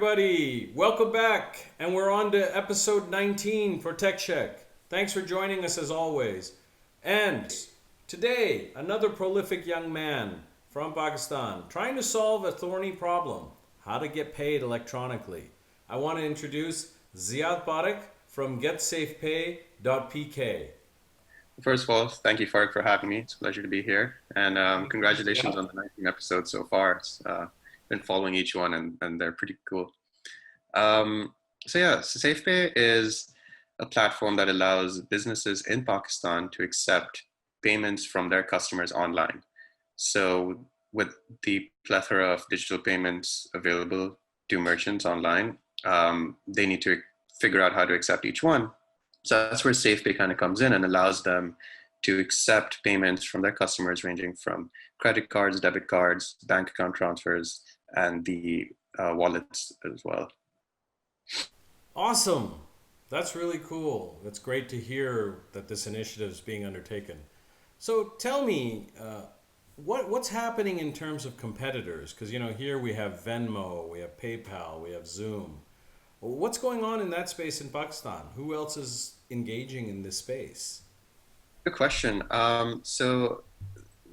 everybody. Welcome back. And we're on to episode 19 for Tech Check. Thanks for joining us as always. And today, another prolific young man from Pakistan trying to solve a thorny problem: how to get paid electronically. I want to introduce Ziyad Parekh from GetSafePay.pk. First of all, thank you, Faruk, for having me. It's a pleasure to be here. And congratulations on the 19 episodes so far. It's been following each one, and they're pretty cool. So SafePay is a platform that allows businesses in Pakistan to accept payments from their customers online. So with the plethora of digital payments available to merchants online, they need to figure out how to accept each one. So that's where SafePay kind of comes in and allows them to accept payments from their customers, ranging from credit cards, debit cards, bank account transfers, and the wallets as well. Awesome. That's really cool. It's great to hear that this initiative is being undertaken. So tell me, what's happening in terms of competitors? Because here we have Venmo, we have PayPal, we have Zoom. What's going on in that space in Pakistan? Who else is engaging in this space? Good question. So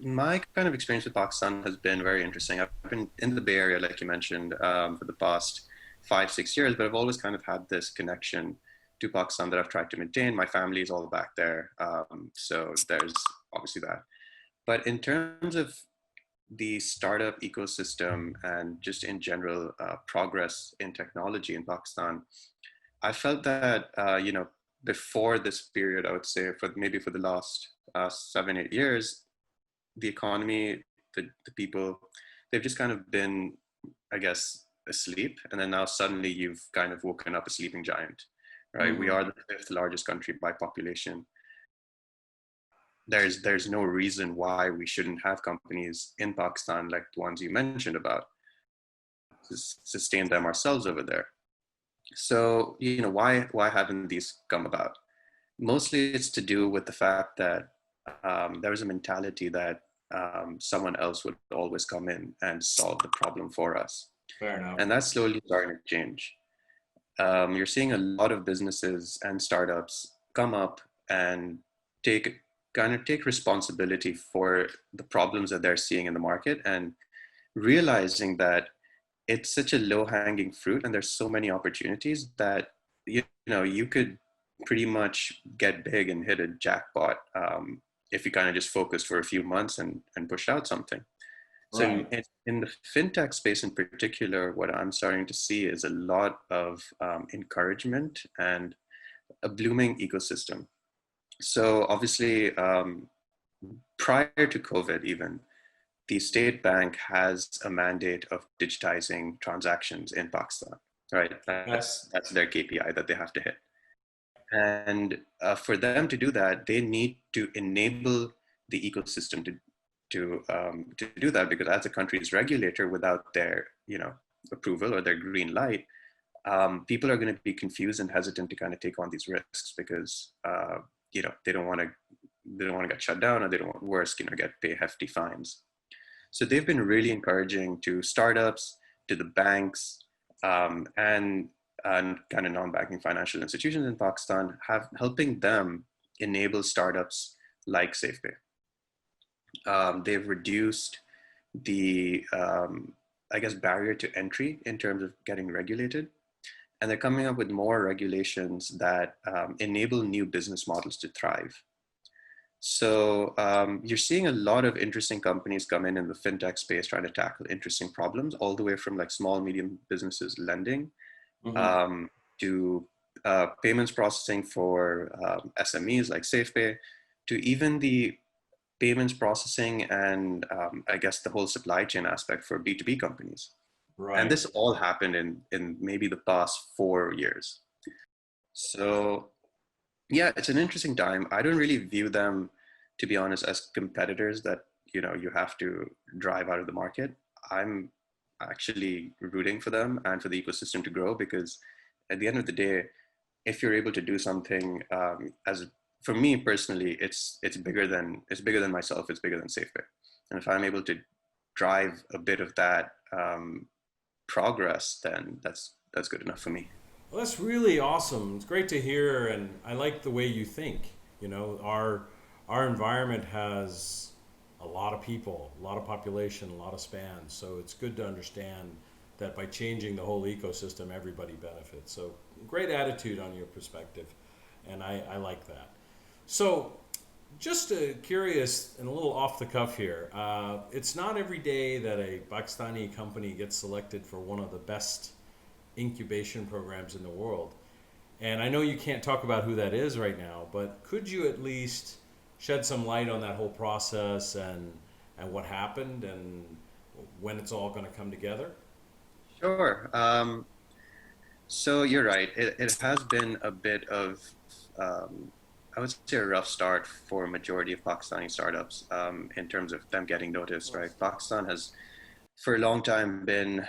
my kind of experience with Pakistan has been very interesting. I've been in the Bay Area, like you mentioned, for the past 5, 6 years, but I've always kind of had this connection to Pakistan that I've tried to maintain. My family is all back there, so there's obviously that. But in terms of the startup ecosystem and just in general progress in technology in Pakistan, I felt that before this period, I would say for the last 7, 8 years, the economy, the people, they've just kind of been, I guess, asleep, and then now suddenly you've kind of woken up a sleeping giant, right? We Hmm. are the fifth largest country by population. There's no reason why we shouldn't have companies in Pakistan like the ones you mentioned about to sustain them ourselves over there. So why haven't these come about? Mostly it's to do with the fact that there was a mentality that someone else would always come in and solve the problem for us, Fair enough. and that's slowly starting to change. You're seeing a lot of businesses and startups come up and take take responsibility for the problems that they're seeing in the market, and realizing that it's such a low hanging fruit and there's so many opportunities that you could pretty much get big and hit a jackpot, if you kind of just focus for a few months and push out something. So Right. in the fintech space in particular, what I'm starting to see is a lot of encouragement and a blooming ecosystem. So obviously, prior to COVID, even the state bank has a mandate of digitizing transactions in Pakistan. Right, Yes. that's their KPI that they have to hit. And for them to do that, they need to enable the ecosystem to do that, because as a country's regulator, without their approval or their green light, people are going to be confused and hesitant to kind of take on these risks, because they don't want to get shut down, or they don't want, worse, get pay hefty fines. So they've been really encouraging to startups, to the banks, and kind of non-banking financial institutions in Pakistan, helping them enable startups like SafePay. They've reduced the, I guess, barrier to entry in terms of getting regulated, and they're coming up with more regulations that enable new business models to thrive. So you're seeing a lot of interesting companies come in the fintech space, trying to tackle interesting problems, all the way from like small, medium businesses lending, Hmm. um, to payments processing for SMEs like SafePay, to even the payments processing and I guess the whole supply chain aspect for B2B companies. And Right. this all happened in maybe the past 4 years. So yeah, it's an interesting time. I don't really view them, to be honest, as competitors that you have to drive out of the market. I'm actually rooting for them and for the ecosystem to grow, because at the end of the day, if you're able to do something, as for me personally, it's bigger than myself. It's bigger than SafePay, and if I'm able to drive a bit of that progress, then that's good enough for me. Well, that's really awesome. It's great to hear, and I like the way you think. Our environment has a lot of people, a lot of population, a lot of spans. So it's good to understand that by changing the whole ecosystem, everybody benefits. So great attitude on your perspective, and I like that. So just curious and a little off the cuff here. It's not every day that a Pakistani company gets selected for one of the best incubation programs in the world. And I know you can't talk about who that is right now, but could you at least shed some light on that whole process and what happened and when it's all going to come together? Sure. So you're right. It has been a bit of, um, I would say, a rough start for a majority of Pakistani startups in terms of them getting noticed, right? Pakistan has, for a long time, been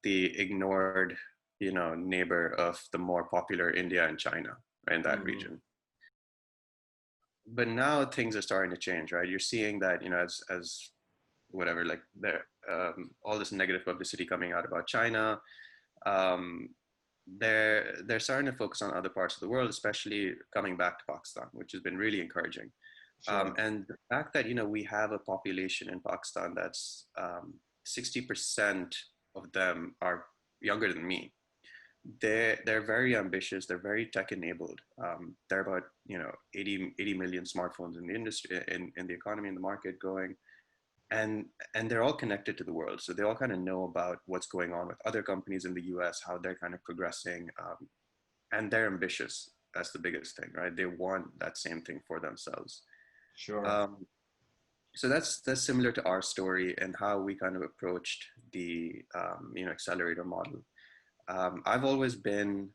the ignored, neighbor of the more popular India and China, right, in that Mm-hmm. region. But now things are starting to change, right? You're seeing that, as whatever, like there, all this negative publicity coming out about China. Um, they're starting to focus on other parts of the world, especially coming back to Pakistan, which has been really encouraging. Sure. And the fact that we have a population in Pakistan that's 60% of them are younger than me. They're very ambitious. They're very tech enabled. There are about 80 million smartphones in the industry, in the economy, in the market going, and they're all connected to the world, so they all kind of know about what's going on with other companies in the US, how they're kind of progressing, and they're ambitious. That's the biggest thing, right? They want that same thing for themselves. Sure. um, so that's similar to our story and how we kind of approached the accelerator model. I've always been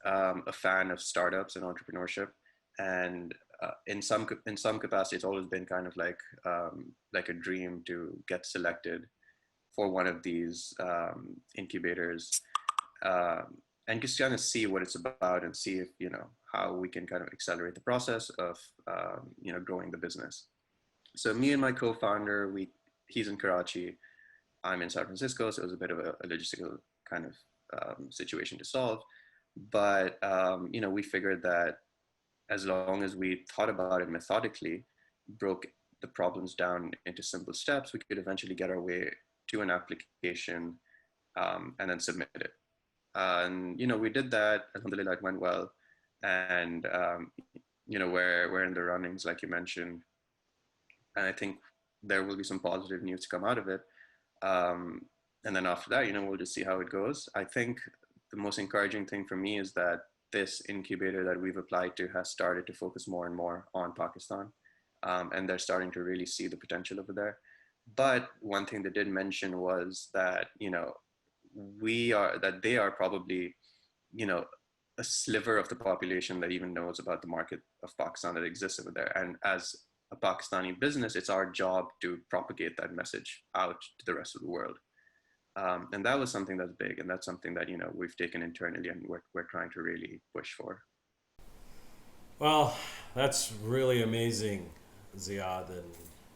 a fan of startups and entrepreneurship, and in some capacity, it's always been kind of like a dream to get selected for one of these incubators, and just kind of see what it's about and see if how we can kind of accelerate the process of growing the business. So me and my co-founder, he's in Karachi, I'm in San Francisco, so it was a bit of a logistical kind of situation to solve. But we figured that as long as we thought about it methodically, broke the problems down into simple steps, we could eventually get our way to an application, and then submit it. And we did that. Alhamdulillah, it went well, and we're in the runnings, like you mentioned, and I think there will be some positive news to come out of it. Um, and then after that, we'll just see how it goes. I think the most encouraging thing for me is that this incubator that we've applied to has started to focus more and more on Pakistan, and they're starting to really see the potential over there. But one thing they did mention was that they are probably you know a sliver of the population that even knows about the market of Pakistan that exists over there. And as a Pakistani business, it's our job to propagate that message out to the rest of the world. And that was something that's big, and that's something that we've taken internally, and we're trying to really push for. Well, that's really amazing, Ziyad, and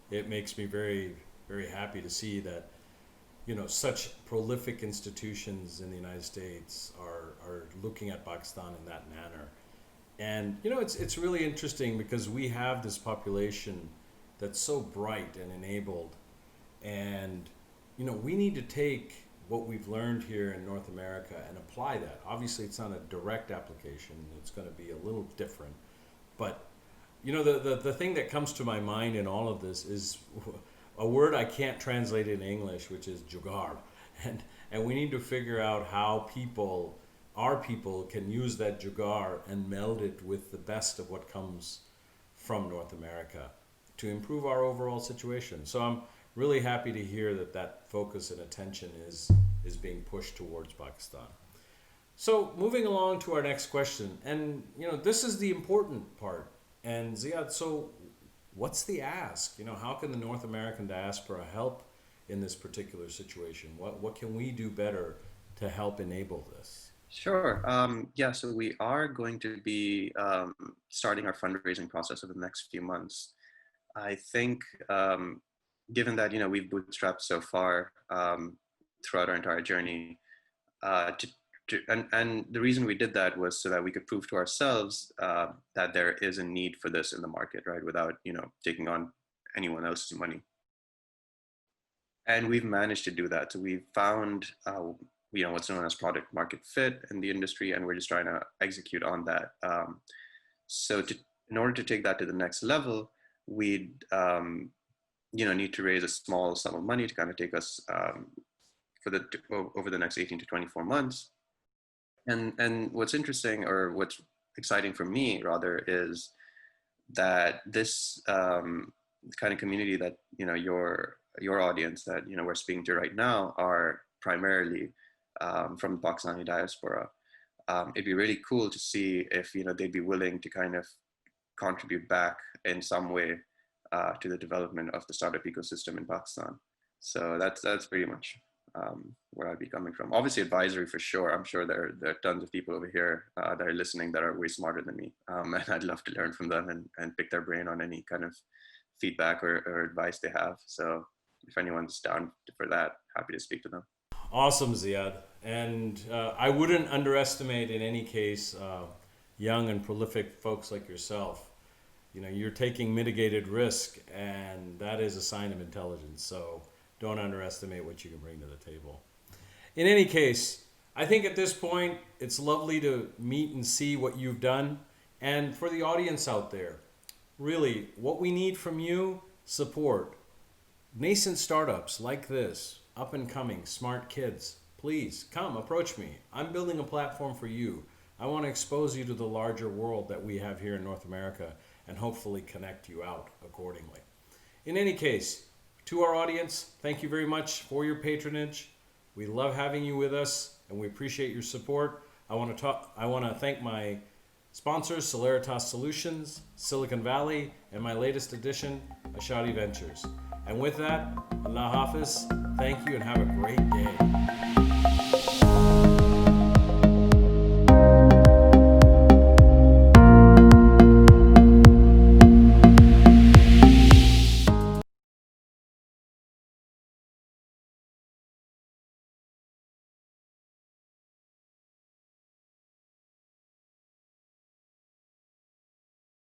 it makes me very, very happy to see that such prolific institutions in the United States are looking at Pakistan in that manner. And it's really interesting because we have this population that's so bright and enabled, and we need to take what we've learned here in North America and apply that. Obviously, it's not a direct application; it's going to be a little different. But the thing that comes to my mind in all of this is a word I can't translate in English, which is jugaad, and we need to figure out how our people, can use that jugaad and meld it with the best of what comes from North America to improve our overall situation. So I'm really happy to hear that that focus and attention is being pushed towards Pakistan. So moving along to our next question, and this is the important part. And Ziad, so what's the ask? How can the North American diaspora help in this particular situation? What can we do better to help enable this? Sure. Yeah, so we are going to be starting our fundraising process over the next few months. I think, given that we've bootstrapped so far throughout our entire journey, to and the reason we did that was so that we could prove to ourselves that there is a need for this in the market, right? Without, taking on anyone else's money. And we've managed to do that. So we've found, what's known as product market fit in the industry, and we're just trying to execute on that. In order to take that to the next level, we'd, need to raise a small sum of money to kind of take us over the next 18 to 24 months. And what's interesting, or what's exciting for me rather, is that this kind of community that your audience that we're speaking to right now are primarily from the Pakistani diaspora. It'd be really cool to see if they'd be willing to kind of contribute back in some way to the development of the startup ecosystem in Pakistan. So that's pretty much where I'd be coming from. Obviously, advisory for sure. I'm sure there are tons of people over here that are listening that are way smarter than me, and I'd love to learn from them and pick their brain on any kind of feedback or advice they have. So if anyone's down for that, happy to speak to them. Awesome, Ziyad. And I wouldn't underestimate in any case young and prolific folks like yourself. You're taking mitigated risk, and that is a sign of intelligence. So don't underestimate what you can bring to the table. In any case, I think at this point, it's lovely to meet and see what you've done. And for the audience out there, really, what we need from you, support. Nascent startups like this, up and coming, smart kids, please come approach me. I'm building a platform for you. I want to expose you to the larger world that we have here in North America and hopefully connect you out accordingly. In any case, to our audience, thank you very much for your patronage. We love having you with us, and we appreciate your support. I want to thank my sponsors, Celeritas Solutions, Silicon Valley, and my latest addition, Ashadi Ventures. And with that, Allah Hafiz, thank you and have a great day.